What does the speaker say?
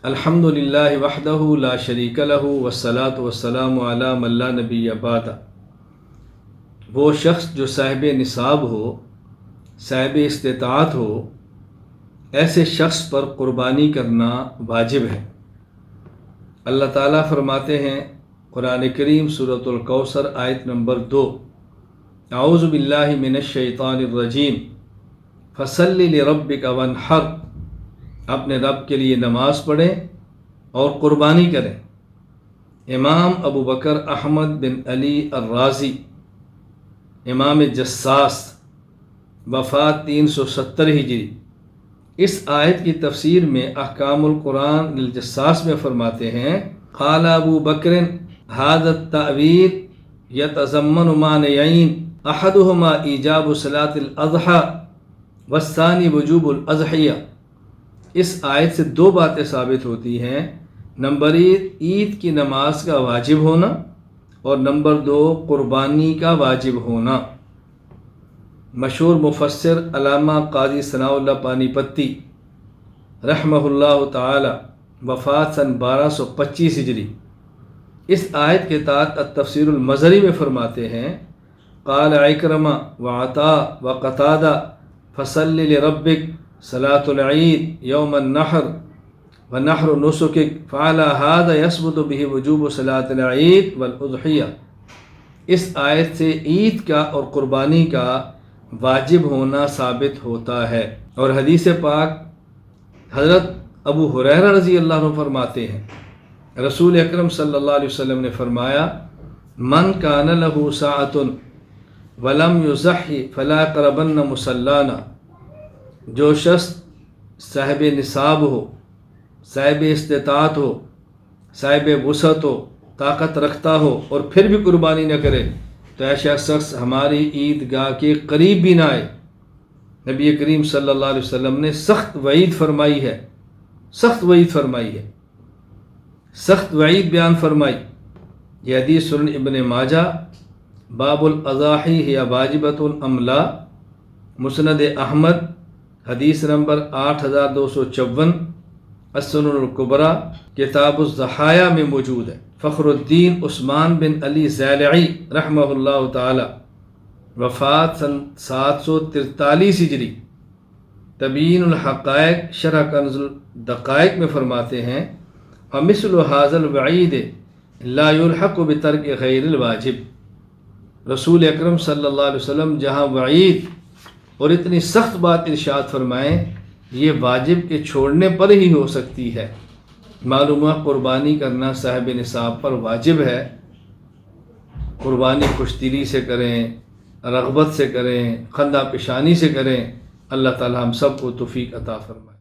الحمدللہ وحدہ لا شریک لہ والصلاۃ والسلام علی من لا نبی بعد۔ وہ شخص جو صاحب نصاب ہو، صاحب استطاعت ہو، ایسے شخص پر قربانی کرنا واجب ہے۔ اللہ تعالیٰ فرماتے ہیں قرآن کریم سورۃ الکوثر آیت نمبر 2، اعوذ باللہ من الشیطان الرجیم فصل لربک وانحر، اپنے رب کے لیے نماز پڑھیں اور قربانی کریں۔ امام ابو بکر احمد بن علی الرازی، امام جساس، وفات 370 ہجری، اس آیت کی تفسیر میں احکام القرآن للجساس میں فرماتے ہیں قال ابو بکر ھذا التأویل یتضمن معنیین احدہما ایجاب صلاۃ الاضحیٰ والثانی وجوب الاضحیہ۔ اس آیت سے دو باتیں ثابت ہوتی ہیں، نمبر 1 عید کی نماز کا واجب ہونا، اور نمبر 2 قربانی کا واجب ہونا۔ مشہور مفسر علامہ قاضی ثناء اللہ پانی پتی رحمہ اللہ تعالی، وفات سن 1225 ہجری، اس آیت کے تحت التفسیر المظہری میں فرماتے ہیں قال عکرمہ وعطاء وقتادہ فصل لربک صلاۃ العید یوم النحر ونحر نسکک فعلی ھذا یثبت بہ وجوب صلاۃ العید والاضحیہ۔ اس آیت سے عید کا اور قربانی کا واجب ہونا ثابت ہوتا ہے۔ اور حدیث پاک حضرت ابو ہریرہ رضی اللہ عنہ فرماتے ہیں رسول اکرم صلی اللہ علیہ وسلم نے فرمایا من کان لہ ساعۃ ولم یضحی فلا یقربن مصلانا، جو شخص صاحب نصاب ہو، صاحب استطاعت ہو، صاحب وسعت ہو، طاقت رکھتا ہو اور پھر بھی قربانی نہ کرے تو ایسا شخص ہماری عیدگاہ کے قریب بھی نہ آئے۔ نبی کریم صلی اللہ علیہ وسلم نے سخت وعید فرمائی ہے، سخت وعید فرمائی ہے، سخت وعید بیان فرمائی۔ یہ حدیث سنن ابن ماجہ باب الاضاحی ہی واجبۃ ام لا، مسند احمد حدیث نمبر 8254، السنن الکبریٰ کتاب الضحایا میں موجود ہے۔ فخر الدین عثمان بن علی زیلعی رحمہ اللہ تعالی، وفات سن 743 ہجری، تبیین الحقائق شرح کنز الدقائق میں فرماتے ہیں ومثل ھذا الوعید لا یلحق بترک غیر الواجب۔ رسول اکرم صلی اللہ علیہ وسلم جہاں وعید اور اتنی سخت بات ارشاد فرمائیں، یہ واجب کے چھوڑنے پر ہی ہو سکتی ہے۔ معلومہ قربانی کرنا صاحب نصاب پر واجب ہے۔ قربانی خوش دلی سے کریں، رغبت سے کریں، خندہ پیشانی سے کریں۔ اللہ تعالی ہم سب کو توفیق عطا فرمائے۔